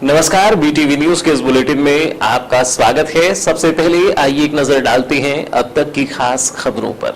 नमस्कार, BTV news के इस बुलेटिन में आपका स्वागत है। सबसे पहले आइए एक नजर डालते हैं अब तक की खास खबरों पर।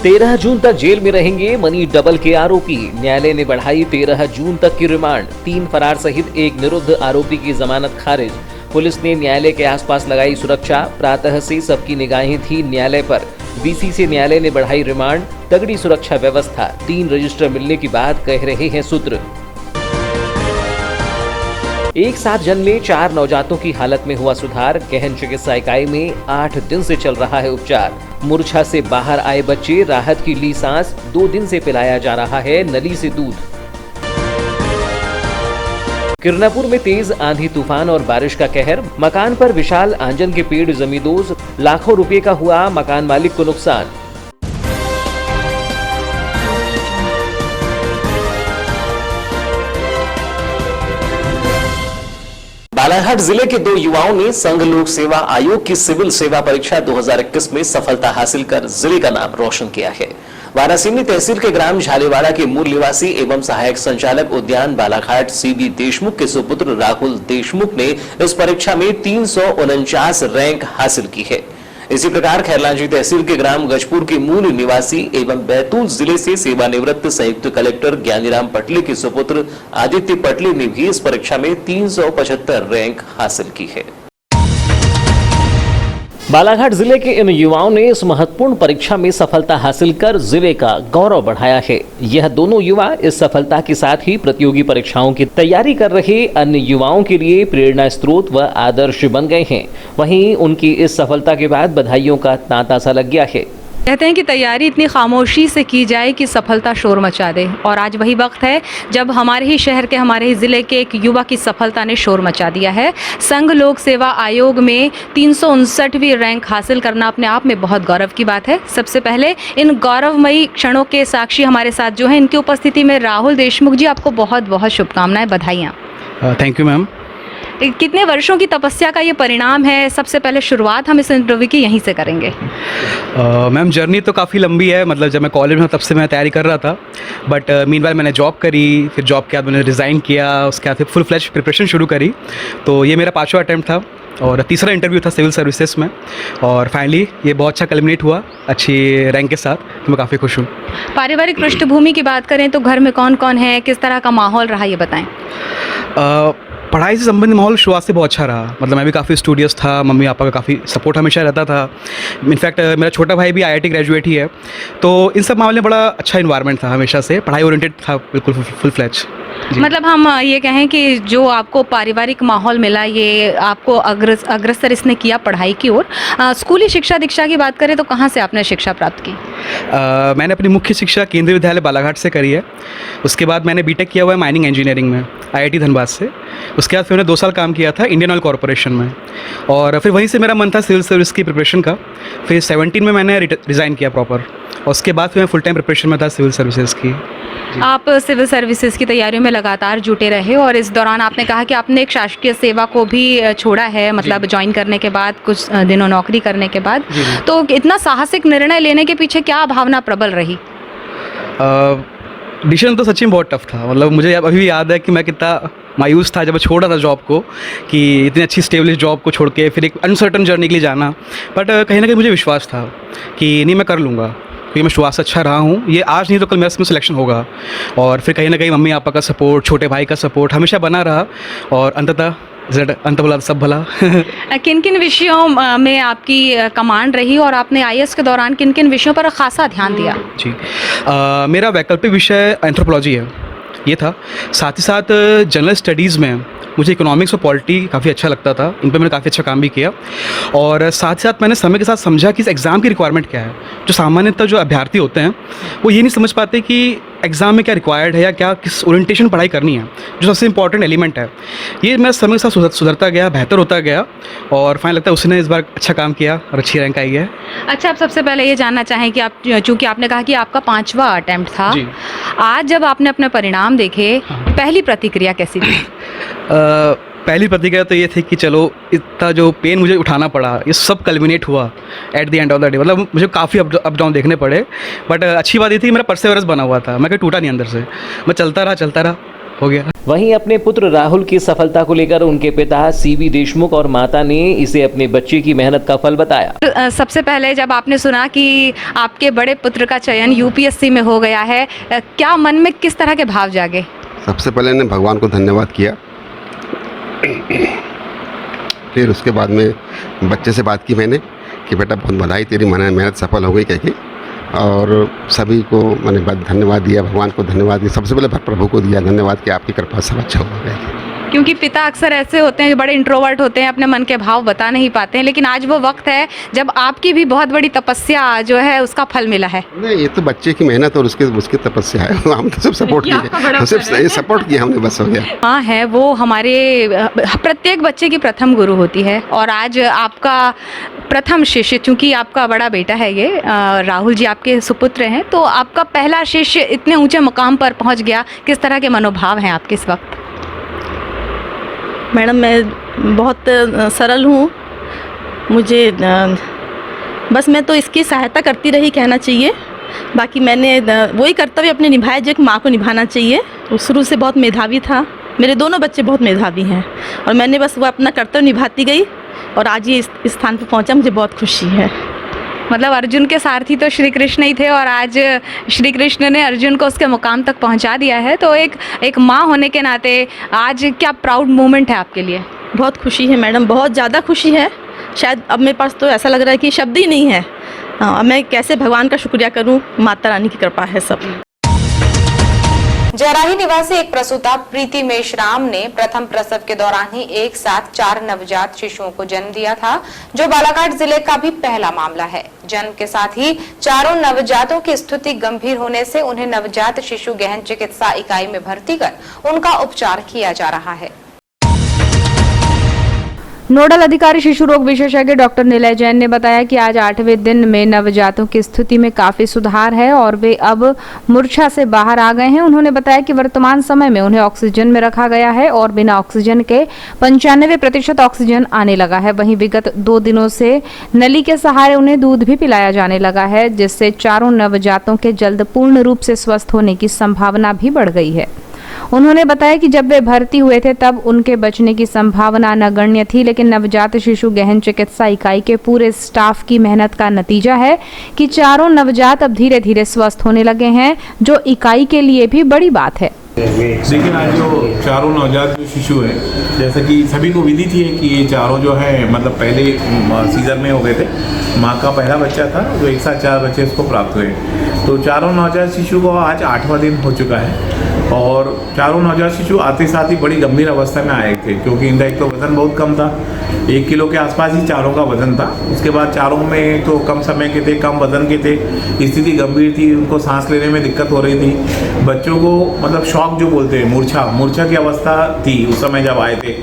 13 जून तक जेल में रहेंगे मनी डबल के आरोपी। न्यायालय ने बढ़ाई 13 जून तक की रिमांड। 3 फरार सहित एक निरुद्ध आरोपी की जमानत खारिज। पुलिस ने न्यायालय के आसपास लगाई सुरक्षा। प्रातः से सबकी निगाहें थी न्यायालय पर। बीसी से न्यायालय ने बढ़ाई रिमांड। तगड़ी सुरक्षा व्यवस्था। 3 रजिस्टर मिलने की बात कह रहे हैं सूत्र। एक साथ जन्मे 4 नवजातों की हालत में हुआ सुधार। गहन चिकित्सा इकाई में 8 दिन से चल रहा है उपचार। मूर्छा से बाहर आए बच्चे, राहत की ली सांस। 2 दिन से पिलाया जा रहा है नली से दूध। किरनापुर में तेज आंधी तूफान और बारिश का कहर। मकान पर विशाल आंजन के पेड़ जमींदोज। लाखों रुपए का हुआ मकान मालिक को नुकसान। बालाघाट जिले के 2 युवाओं ने संघ लोक सेवा आयोग की सिविल सेवा परीक्षा 2021 में सफलता हासिल कर जिले का नाम रोशन किया है। वारासिनी तहसील के ग्राम झालेवाड़ा के मूल निवासी एवं सहायक संचालक उद्यान बालाघाट सीबी देशमुख के सुपुत्र राहुल देशमुख ने इस परीक्षा में 349 रैंक हासिल की है। इसी प्रकार खैरलांजी तहसील के ग्राम गजपुर के मूल निवासी एवं बैतूल जिले से सेवानिवृत्त संयुक्त कलेक्टर ज्ञानीराम पटले के सुपुत्र आदित्य पटले ने भी इस परीक्षा में 375 रैंक हासिल की है। बालाघाट जिले के इन युवाओं ने इस महत्वपूर्ण परीक्षा में सफलता हासिल कर जिले का गौरव बढ़ाया है। यह दोनों युवा इस सफलता के साथ ही प्रतियोगी परीक्षाओं की तैयारी कर रहे अन्य युवाओं के लिए प्रेरणा स्रोत व आदर्श बन गए हैं। वहीं उनकी इस सफलता के बाद बधाइयों का तांता सा लग गया है। कहते हैं कि तैयारी इतनी खामोशी से की जाए कि सफलता शोर मचा दे, और आज वही वक्त है जब हमारे ही शहर के, हमारे ही ज़िले के एक युवा की सफलता ने शोर मचा दिया है। संघ लोक सेवा आयोग में 359वीं रैंक हासिल करना अपने आप में बहुत गौरव की बात है। सबसे पहले इन गौरवमयी क्षणों के साक्षी हमारे साथ जो हैं, इनकी उपस्थिति में राहुल देशमुख जी, आपको बहुत बहुत शुभकामनाएँ, बधाइयाँ। Thank you ma'am. कितने वर्षों की तपस्या का ये परिणाम है? सबसे पहले शुरुआत हम इस इंटरव्यू की यहीं से करेंगे। मैम जर्नी तो काफ़ी लंबी है। मतलब जब मैं कॉलेज में तब से मैं तैयारी कर रहा था, बट मीनवाइल मैंने जॉब करी, फिर जॉब के बाद मैंने रिज़ाइन किया, उसके बाद फिर फुल फ्लैश प्रिपरेशन शुरू करी। तो ये मेरा 5वां अटैम्प्ट था और तीसरा इंटरव्यू था सिविल सर्विसेज में, और फाइनली ये बहुत अच्छा कल्मिनेट हुआ अच्छी रैंक के साथ। तो मैं काफ़ी खुश हूँ। पारिवारिक पृष्ठभूमि की बात करें तो घर में कौन कौन है, किस तरह का माहौल रहा, ये बताएं। पढ़ाई से संबंधित माहौल शुरुआत से बहुत अच्छा रहा। मतलब मैं भी काफ़ी स्टूडियस था, मम्मी पापा का काफ़ी सपोर्ट हमेशा रहता था। इनफैक्ट मेरा छोटा भाई भी IIT ग्रेजुएट ही है। तो इन सब मामले में बड़ा अच्छा इन्वायरमेंट था, हमेशा से पढ़ाई ओरिएंटेड था, बिल्कुल फुल फ्लैज। मतलब हम ये कहें कि जो आपको पारिवारिक माहौल मिला, ये आपको अग्रसर इसने किया पढ़ाई की ओर। स्कूली शिक्षा दीक्षा की बात करें तो कहाँ से आपने शिक्षा प्राप्त की? मैंने अपनी मुख्य शिक्षा केंद्रीय विद्यालय बालाघाट से करी है। उसके बाद मैंने बीटेक किया हुआ है माइनिंग इंजीनियरिंग में IIT धनबाद से। उसके बाद फिर मैंने 2 साल काम किया था इंडियन ऑयल कॉरपोरेशन में, और फिर वहीं से मेरा मन था सिविल सर्विस की प्रिपरेशन का। फिर 17 में मैंने रिज़ाइन किया प्रॉपर, और उसके बाद फिर मैं फुल टाइम प्रिपरेशन में था सिविल सर्विसेज की। आप सिविल सर्विसेज की तैयारियों में लगातार जुटे रहे, और इस दौरान आपने कहा कि आपने एक शासकीय सेवा को भी छोड़ा है, मतलब ज्वाइन करने के बाद, कुछ दिनों नौकरी करने के बाद। तो इतना साहसिक निर्णय लेने के पीछे क्या भावना प्रबल रही? डिसीजन तो सच्ची में बहुत टफ था। मतलब मुझे अभी भी याद है कि मैं कितना मायूस था जब मैं छोड़ा था जॉब को, कि इतनी अच्छी स्टेबलिश जॉब को छोड़ के फिर एक अनसर्टन जर्नी के लिए जाना। बट कहीं ना कहीं मुझे विश्वास था कि नहीं, मैं कर लूँगा, क्योंकि मैं शुरुआत से अच्छा रहा हूँ। ये आज नहीं तो कल मेरा इसमें सिलेक्शन होगा। और फिर कहीं ना कहीं मम्मी पापा का सपोर्ट, छोटे भाई का सपोर्ट हमेशा बना रहा, और अंततः अंत भला सब भला। किन किन विषयों में आपकी कमांड रही, और आपने IAS के दौरान किन किन विषयों पर खासा ध्यान दिया? जी, मेरा वैकल्पिक विषय एंथ्रोपोलॉजी है, ये था। साथ ही साथ जनरल स्टडीज़ में मुझे इकोनॉमिक्स और पॉलिटी काफ़ी अच्छा लगता था। इन पर मैंने काफ़ी अच्छा काम भी किया, और साथ ही साथ मैंने समय के साथ समझा कि इस एग्ज़ाम की रिक्वायरमेंट क्या है। जो सामान्यतः जो अभ्यर्थी होते हैं वो ये नहीं समझ पाते कि एग्ज़ाम में क्या रिक्वायर्ड है या क्या किस ओरिएंटेशन पढ़ाई करनी है, जो सबसे इंपॉर्टेंट एलिमेंट है। ये मैं समय के साथ सुधरता गया, बेहतर होता गया, और फाइनल लगता है उसने इस बार अच्छा काम किया और अच्छी रैंक आई है। अच्छा, आप सबसे पहले ये जानना चाहें कि आप, चूँकि आपने कहा कि आपका 5वां अटैम्प्ट था, आज जब आपने अपने परिणाम देखे, पहली प्रतिक्रिया कैसी थी? पहली प्रतिक्रिया तो ये थी कि चलो इतना जो पेन मुझे उठाना पड़ा ये सब कल्मिनेट हुआ at the end of the day. मतलब मुझे काफ़ी अप डाउन देखने पड़े, बट अच्छी बात ये थी मेरा परसेवरेंस बना हुआ था, मैं कहीं टूटा नहीं अंदर से, मैं चलता रहा हो गया। वहीं अपने पुत्र राहुल की सफलता को लेकर उनके पिता सीवी देशमुख और माता ने इसे अपने बच्चे की मेहनत का फल बताया। सबसे पहले जब आपने सुना कि आपके बड़े पुत्र का चयन यूपीएससी में हो गया है, क्या मन में किस तरह के भाव जागे? सबसे पहले ने भगवान को धन्यवाद किया, फिर उसके बाद में बच्चे से बात की मैंने कि बेटा बहुत बधाई, तेरी मेहनत सफल हो गई कह के, और सभी को मैंने धन्यवाद दिया, भगवान को धन्यवाद दिया, सबसे पहले प्रभु को दिया धन्यवाद कि आपकी कृपा सब अच्छा हुआ। क्योंकि पिता अक्सर ऐसे होते हैं जो बड़े इंट्रोवर्ट होते हैं, अपने मन के भाव बता नहीं पाते हैं, लेकिन आज वो वक्त है जब आपकी भी बहुत बड़ी तपस्या जो है उसका फल मिला है। नहीं, ये तो बच्चे की मेहनत और उसकी तपस्या है, हम तो सब सपोर्ट किए, सिर्फ सपोर्ट किया हमने, बस हो गया। माँ है वो हमारे प्रत्येक बच्चे की प्रथम गुरु होती है, और आज आपका प्रथम शिष्य, चूँकि आपका बड़ा बेटा है ये राहुल जी आपके सुपुत्र हैं, तो आपका पहला शिष्य इतने ऊंचे मुकाम पर पहुँच गया, किस तरह के मनोभाव हैं आपके इस वक्त? मैडम मैं बहुत सरल हूँ, मुझे बस मैं तो इसकी सहायता करती रही कहना चाहिए, बाकी मैंने वही कर्तव्य अपने निभाए जो एक माँ को निभाना चाहिए। वो शुरू से बहुत मेधावी था, मेरे दोनों बच्चे बहुत मेधावी हैं, और मैंने बस वो अपना कर्तव्य निभाती गई और आज ये इस स्थान पर पहुँचा, मुझे बहुत खुशी है। मतलब अर्जुन के सारथी तो श्री कृष्ण ही थे, और आज श्री कृष्ण ने अर्जुन को उसके मुकाम तक पहुंचा दिया है, तो एक माँ होने के नाते आज क्या प्राउड मोमेंट है आपके लिए? बहुत खुशी है मैडम, बहुत ज़्यादा खुशी है, शायद अब मेरे पास तो ऐसा लग रहा है कि शब्द ही नहीं है। अब मैं कैसे भगवान का शुक्रिया करूं, माता रानी की कृपा है सब। जराही निवासी एक प्रसूता प्रीति मेश्राम ने प्रथम प्रसव के दौरान ही एक साथ 4 नवजात शिशुओं को जन्म दिया था, जो बालाघाट जिले का भी पहला मामला है। जन्म के साथ ही चारों नवजातों की स्थिति गंभीर होने से उन्हें नवजात शिशु गहन चिकित्सा इकाई में भर्ती कर उनका उपचार किया जा रहा है। नोडल अधिकारी शिशु रोग विशेषज्ञ डॉक्टर निलय जैन ने बताया कि आज 8वें दिन में नवजातों की स्थिति में काफी सुधार है और वे अब मूर्छा से बाहर आ गए हैं। उन्होंने बताया कि वर्तमान समय में उन्हें ऑक्सीजन में रखा गया है और बिना ऑक्सीजन के 95% ऑक्सीजन आने लगा है। वहीं विगत 2 दिनों से नली के सहारे उन्हें दूध भी पिलाया जाने लगा है, जिससे चारों नवजातों के जल्द पूर्ण रूप से स्वस्थ होने की संभावना भी बढ़ गई है। उन्होंने बताया कि जब वे भर्ती हुए थे तब उनके बचने की संभावना नगण्य थी, लेकिन नवजात शिशु गहन चिकित्सा इकाई के पूरे स्टाफ की मेहनत का नतीजा है कि चारों नवजात अब धीरे धीरे स्वस्थ होने लगे हैं, जो इकाई के लिए भी बड़ी बात है। लेकिन आज जो चारों नवजात जो शिशु हैं, जैसा कि सभी को विदित ही है कि ये चारों जो है मतलब पहले सीजन में हो गए थे, माँ का पहला बच्चा था, जो एक साथ 4 बच्चे इसको प्राप्त हुए। तो चारों नवजात शिशु को आज 8वां दिन हो चुका है, और चारों नवजात शिशु आते साथ ही बड़ी गंभीर अवस्था में आए थे, क्योंकि इनका एक तो वजन बहुत कम था, 1 किलो के आसपास ही चारों का वजन था। उसके बाद चारों में तो कम समय के थे, कम वजन के थे, स्थिति गंभीर थी, उनको सांस लेने में दिक्कत हो रही थी। बच्चों को मतलब शॉक जो बोलते हैं, मूर्छा की अवस्था थी उस समय जब आए थे,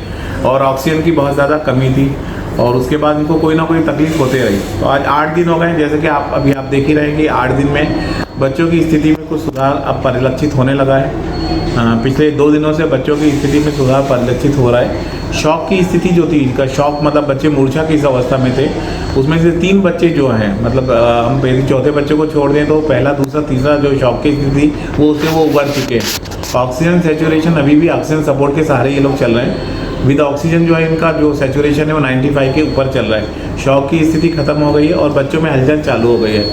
और ऑक्सीजन की बहुत ज़्यादा कमी थी, और उसके बाद इनको कोई ना कोई तकलीफ होते रही। तो आज 8 दिन हो गए, जैसे कि आप देख ही रहे हैं कि 8 दिन में बच्चों की स्थिति में कुछ सुधार अब परिलक्षित होने लगा है। पिछले 2 दिनों से बच्चों की स्थिति में सुधार परिलक्षित हो रहा है। शॉक की स्थिति जो थी, इनका शॉक मतलब बच्चे मूर्छा की इस अवस्था में थे, उसमें से 3 बच्चे जो हैं, मतलब हम यदि चौथे बच्चे को छोड़ दें तो पहला, दूसरा, तीसरा जो शॉक की स्थिति वो उबर चुके हैं। ऑक्सीजन सेचुरेशन अभी भी ऑक्सीजन सपोर्ट के सहारे ये लोग चल रहे हैं। विद ऑक्सीजन जो है इनका जो सेचुरेशन है वो 95 के ऊपर चल रहा है। शॉक की स्थिति खत्म हो गई है और बच्चों में हलचल चालू हो गई है।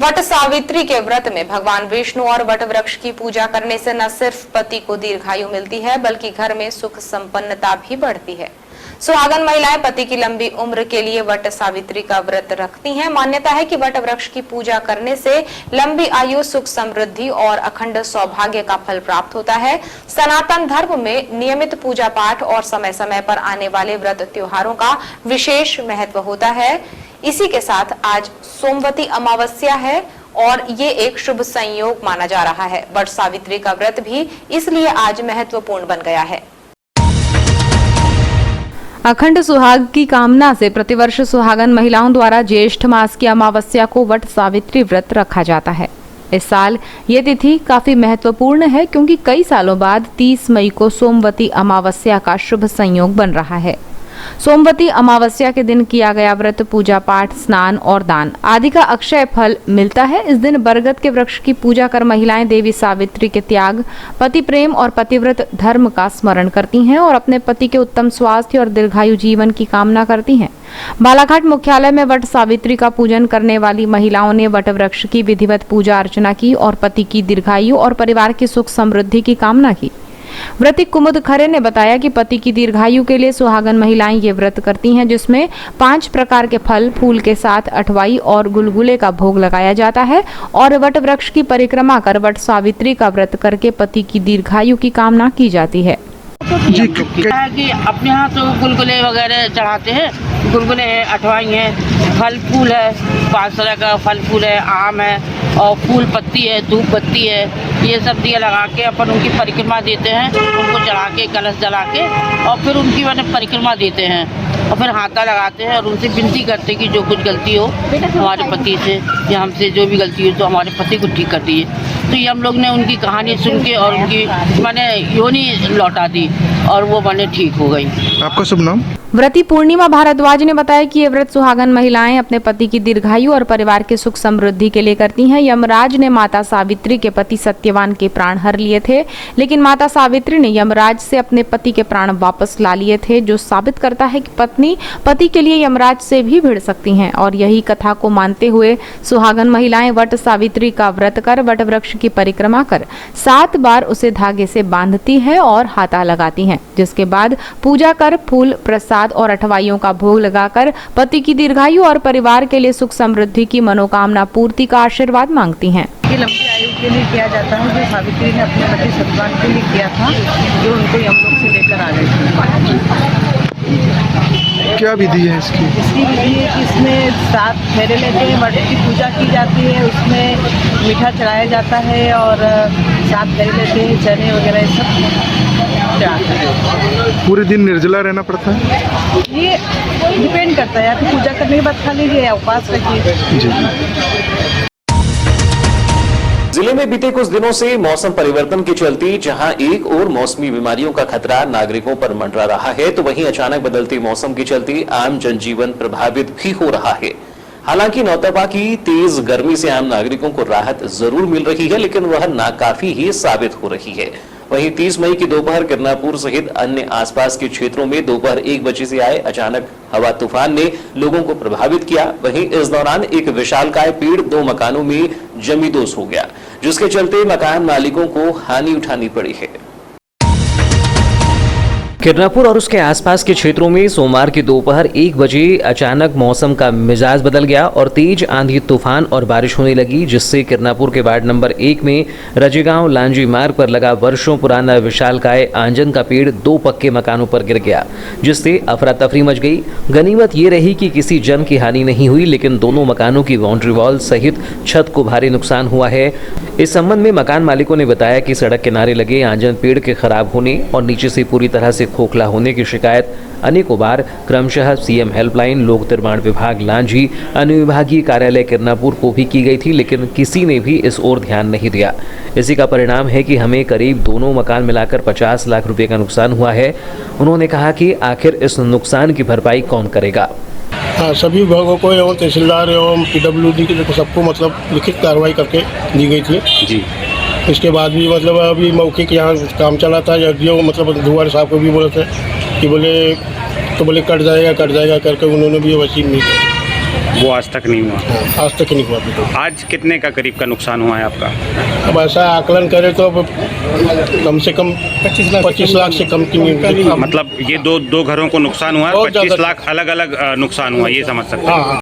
वट सावित्री के व्रत में भगवान विष्णु और वट वृक्ष की पूजा करने से न सिर्फ पति को दीर्घायु मिलती है, बल्कि घर में सुख संपन्नता भी बढ़ती है। सुहागन महिलाएं पति की लंबी उम्र के लिए वट सावित्री का व्रत रखती हैं। मान्यता है कि वट वृक्ष की पूजा करने से लंबी आयु, सुख समृद्धि और अखंड सौभाग्य का फल प्राप्त होता है। सनातन धर्म में नियमित पूजा पाठ और समय समय पर आने वाले व्रत त्योहारों का विशेष महत्व होता है। इसी के साथ आज सोमवती अमावस्या है और ये एक शुभ संयोग माना जा रहा है। वट सावित्री का व्रत भी इसलिए आज महत्वपूर्ण बन गया है। अखंड सुहाग की कामना से प्रतिवर्ष सुहागन महिलाओं द्वारा ज्येष्ठ मास की अमावस्या को वट सावित्री व्रत रखा जाता है। इस साल ये तिथि काफी महत्वपूर्ण है क्योंकि कई सालों बाद 30 मई को सोमवती अमावस्या का शुभ संयोग बन रहा है। सोमवती अमावस्या के दिन किया गया व्रत, पूजा पाठ, स्नान और दान आदि का अक्षय फल मिलता है। इस दिन बरगद के वृक्ष की पूजा कर महिलाएं देवी सावित्री के त्याग, पति प्रेम और पतिव्रत धर्म का स्मरण करती हैं और अपने पति के उत्तम स्वास्थ्य और दीर्घायु जीवन की कामना करती हैं। बालाघाट मुख्यालय में वट सावित्री का पूजन करने वाली महिलाओं ने वट वृक्ष की विधिवत पूजा अर्चना की और पति की दीर्घायु और परिवार की सुख समृद्धि की कामना की। व्रती कुमुद खरे ने बताया कि पति की दीर्घायु के लिए सुहागन महिलाएं ये व्रत करती हैं, जिसमें 5 प्रकार के फल फूल के साथ अठवाई और गुलगुले का भोग लगाया जाता है और वट वृक्ष की परिक्रमा कर वट सावित्री का व्रत करके पति की दीर्घायु की कामना की जाती है। जी है कि अपने यहाँ तो गुलगुले वगैरह चढ़ाते हैं, गुलगुले हैं, अठवाई हैं, फल फूल है, 5 तरह का फल फूल है, आम है और फूल पत्ती है, धूप बत्ती है, ये सब दिया लगा के अपन उनकी परिक्रमा देते हैं, उनको चढ़ा के कलश जला के और फिर उनकी मैंने परिक्रमा देते हैं और फिर हाथा लगाते हैं और उनसे विनती करते हैं कि जो कुछ गलती हो हमारे पति से या हमसे जो भी गलती हो तो हमारे पति को ठीक कर दिए। तो ये हम लोग ने उनकी कहानी सुन के और उनकी मैंने योनि लौटा दी और वो मैंने ठीक हो गई। आपका शुभ नाम? व्रती पूर्णिमा भारद्वाज ने बताया कि ये व्रत सुहागन महिलाएं अपने पति की दीर्घायु और परिवार के सुख समृद्धि के लिए करती हैं। यमराज ने माता सावित्री के पति सत्यवान के प्राण हर लिए थे, लेकिन माता सावित्री ने यमराज से अपने पति के प्राण वापस ला लिए थे, जो साबित करता है कि पत्नी पति के लिए यमराज से भी भिड़ सकती हैं। और यही कथा को मानते हुए सुहागन महिलाएं वट सावित्री का व्रत कर वट वृक्ष की परिक्रमा कर 7 बार उसे धागे से बांधती है और हाथा लगाती हैं, जिसके बाद पूजा कर फूल प्रसाद और अठवाइयों का भोग लगाकर पति की दीर्घायु और परिवार के लिए सुख समृद्धि की मनोकामना पूर्ति का आशीर्वाद मांगती हैं। ये लंबी आयु के लिए किया जाता है, जो सावित्री ने अपने पति सत्यवान के लिए किया था, जो उनको यमलोक से लेकर आ गए थे। क्या विधि है इसकी? इसकी विधि है कि इसमें 7 फेरे लेते हैं, वट की पूजा की जाती है, उसमें मीठा चढ़ाया जाता है और 7 फेरे लेते हैं, चने वगैरह सब चढ़ाते हैं। पूरे दिन निर्जला रहना पड़ता है? ये डिपेंड करता है, या तो पूजा करने के बाद खा लीजिए या उपवास रखिए। जिले में बीते कुछ दिनों से मौसम परिवर्तन के चलते जहां एक ओर मौसमी बीमारियों का खतरा नागरिकों पर मंडरा रहा है, तो वहीं अचानक बदलते मौसम के चलते आम जनजीवन प्रभावित भी हो रहा है। हालांकि नौतपा की तेज गर्मी से आम नागरिकों को राहत जरूर मिल रही है, लेकिन वह नाकाफी ही साबित हो रही है। वहीं 30 मई की दोपहर किरनापुर सहित अन्य आसपास के क्षेत्रों में दोपहर 1 बजे से आए अचानक हवा तूफान ने लोगों को प्रभावित किया। वहीं इस दौरान एक विशालकाय पेड़ 2 मकानों में जमींदोज हो गया, जिसके चलते मकान मालिकों को हानि उठानी पड़ी है। किरनापुर और उसके आसपास के क्षेत्रों में सोमवार की दोपहर 1 बजे अचानक मौसम का मिजाज बदल गया और तेज आंधी तूफान और बारिश होने लगी, जिससे किरनापुर के वार्ड नंबर 1 में रजेगांव लांजी मार्ग पर लगा वर्षों पुराना विशालकाय आंजन का पेड़ 2 पक्के मकानों पर गिर गया, जिससे अफरा तफरी मच गई। गनीमत ये रही कि किसी जन की हानि नहीं हुई, लेकिन दोनों मकानों की बाउंड्री वॉल सहित छत को भारी नुकसान हुआ है। इस संबंध में मकान मालिकों ने बताया कि सड़क किनारे लगे आंजन पेड़ के खराब होने और नीचे से पूरी तरह से खोखला होने की शिकायत अनेकों बार क्रमशः सीएम हेल्पलाइन, लोक निर्माण विभाग लांजी, अनुविभागीय कार्यालय किरनापुर को भी की गई थी, लेकिन किसी ने भी इस ओर ध्यान नहीं दिया। इसी का परिणाम है कि हमें करीब दोनों मकान मिलाकर 50 लाख रुपए का नुकसान हुआ है। उन्होंने कहा कि आखिर इस नुकसान की भरपाई कौन करेगा। हाँ, सभी विभागों को एवं तहसीलदार एवं PWD के सबको मतलब लिखित कार्रवाई करके दी गई थी जी। इसके बाद भी मतलब अभी मौखिक यहाँ काम चला था, जो मतलब धुआर साहब को भी बोले थे कि बोले कट जाएगा करके उन्होंने भी वैसी नहीं किया। वो आज तक नहीं हुआ? आज तक नहीं हुआ। आज कितने का करीब का नुकसान हुआ है आपका? अब ऐसा आकलन करें तो अब कम से कम 25 लाख से कम की नहीं। मतलब ये दो घरों को नुकसान हुआ है, 25 लाख अलग अलग नुकसान हुआ, ये समझ सकते हैं।